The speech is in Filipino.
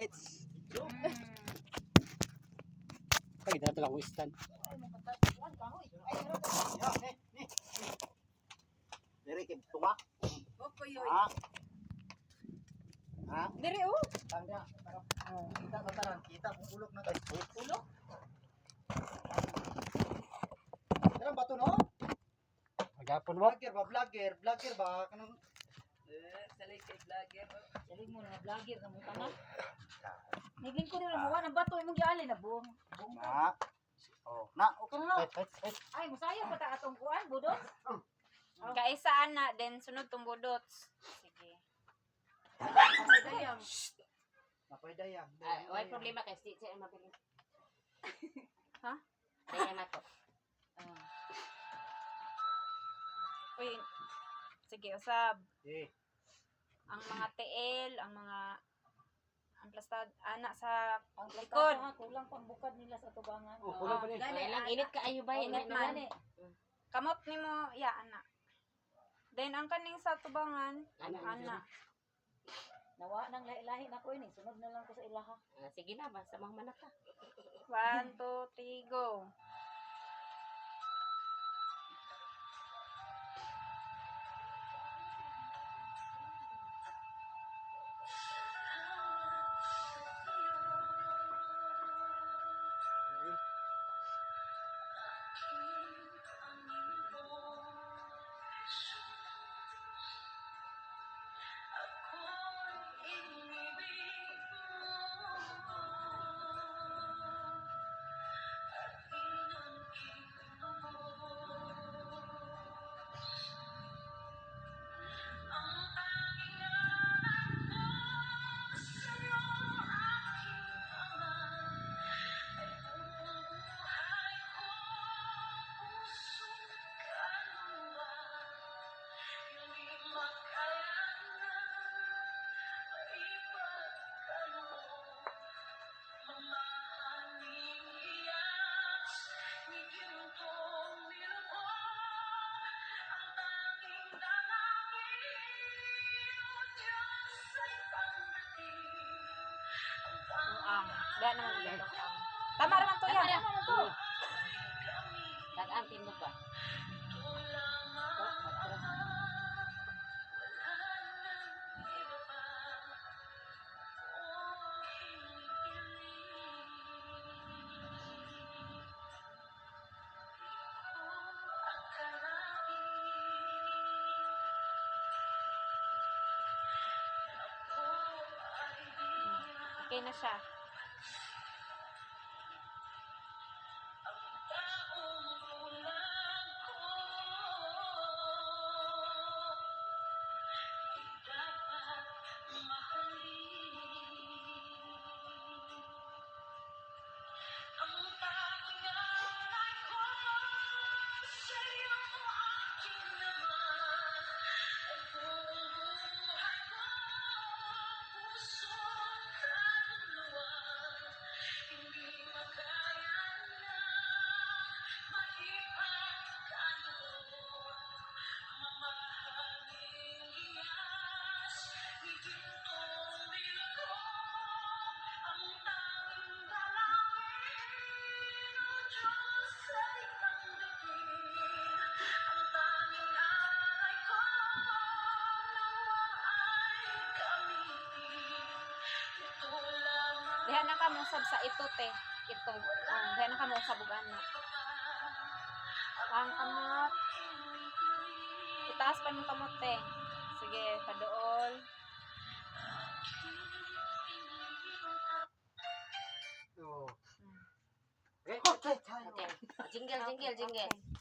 It's kaya dito lang wistan. Diri kay tunga. Opo yoy. Ha? Diri oh. Tanda para kita tataran kita kung ulok na tayo. Ulok. Tara bato no? Magapon mo. Vlogger ba kanang Salay kay vlogger. Salay mo na vlogger na mo tama. Nigling ko rin mo ng bato imong giali na buong. na. Oh, na. Okay na no. Ay. Ay musaya pa ta atong kuan budot. Kaisaan na, then sunod tong budots. Sige. Dayang. Napay dayang. Wala problema kay si ang mabili. Ha? Kaya na to. Uy, sige, usab. Eh, Ang mga TL, ang plastad, anak sa Ang likod. likod kulang pang bukad nila sa tubangan. oh, kulang pa ni. Kaya lang init ka ayo ba? Init man. Gani. Kamot ni mo, ya, anak. Then, ang kaning sa tubangan, anak. Nawa nang lahi-lahi na ko ini. Sunod na lang ko sa ilaha. Sige na, basta mga manaka. 1, 2, 3, go. Dahil naman ulit. Tama naman to yan. Tama naman to. Tagaan tindog ba? Okay na siya. Dihan na ka mo sab sa ito te. Ito. Dihan na ka mo sa bugana. Ang kamot. Itaas pa yung kamot te. Sige, padool. Oh. Okay. Jingle. Okay.